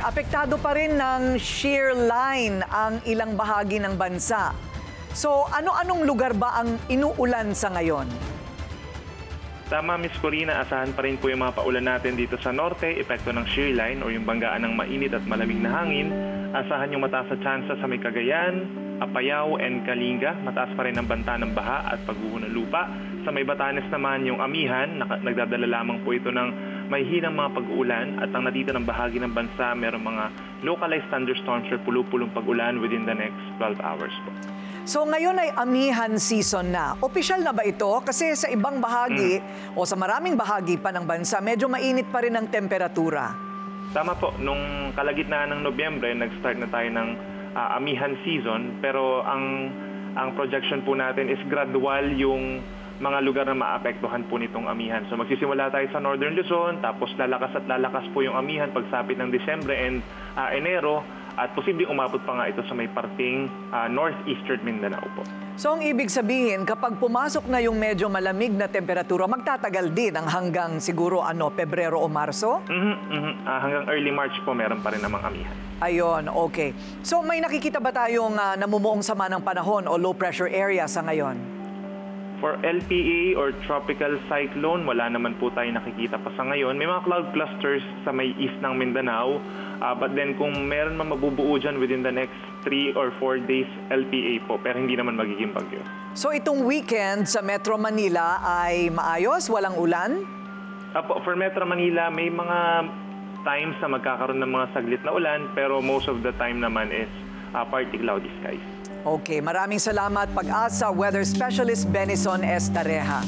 Apektado pa rin ng shear line ang ilang bahagi ng bansa. So, ano-anong lugar ba ang inuulan sa ngayon? Tama, Ms. Corina, asahan pa rin po yung mga paulan natin dito sa norte, epekto ng shear line o yung banggaan ng mainit at malamig na hangin. Asahan yung mataas na tsansa sa may Cagayan, Apayao, and Kalinga. Mataas pa rin ang banta ng baha at pagguho ng lupa. Sa may Batanes naman yung Amihan, nagdadala lamang po ito ng may hinang mga pag-uulan at ang natita ng bahagi ng bansa, mayroong mga localized thunderstorms or pulupulong pag-ulan within the next 12 hours po. So ngayon ay amihan season na. Opisyal na ba ito? Kasi sa ibang bahagi o sa maraming bahagi pa ng bansa, medyo mainit pa rin ang temperatura. Tama po. Nung kalagitnaan ng Nobyembre, nag-start na tayo ng amihan season. Pero ang projection po natin is gradual yung mga lugar na maapektuhan po nitong amihan. So magsisimula tayo sa Northern Luzon, tapos lalakas at lalakas po yung amihan pagsapit ng Disyembre and Enero. At posibleng umabot pa nga ito sa may parting northeastern Mindanao po. So ang ibig sabihin, kapag pumasok na yung medyo malamig na temperatura, magtatagal din ang hanggang siguro Pebrero o Marso? Hanggang early March po meron pa rin namang amihan. Ayun, okay. So may nakikita ba tayong namumuong sama ng panahon o low pressure area sa ngayon? For LPA or tropical cyclone, wala naman po tayo nakikita pa sa ngayon. May mga cloud clusters sa may east ng Mindanao. But then kung meron man mabubuo dyan within the next 3 or 4 days, LPA po. Pero hindi naman magiging bagyo. So itong weekend sa Metro Manila ay maayos? Walang ulan? For Metro Manila, may mga times na magkakaroon ng mga saglit na ulan. Pero most of the time naman is partly cloudy skies. Okay, maraming salamat, Pag-asa Weather Specialist Benison Estareja.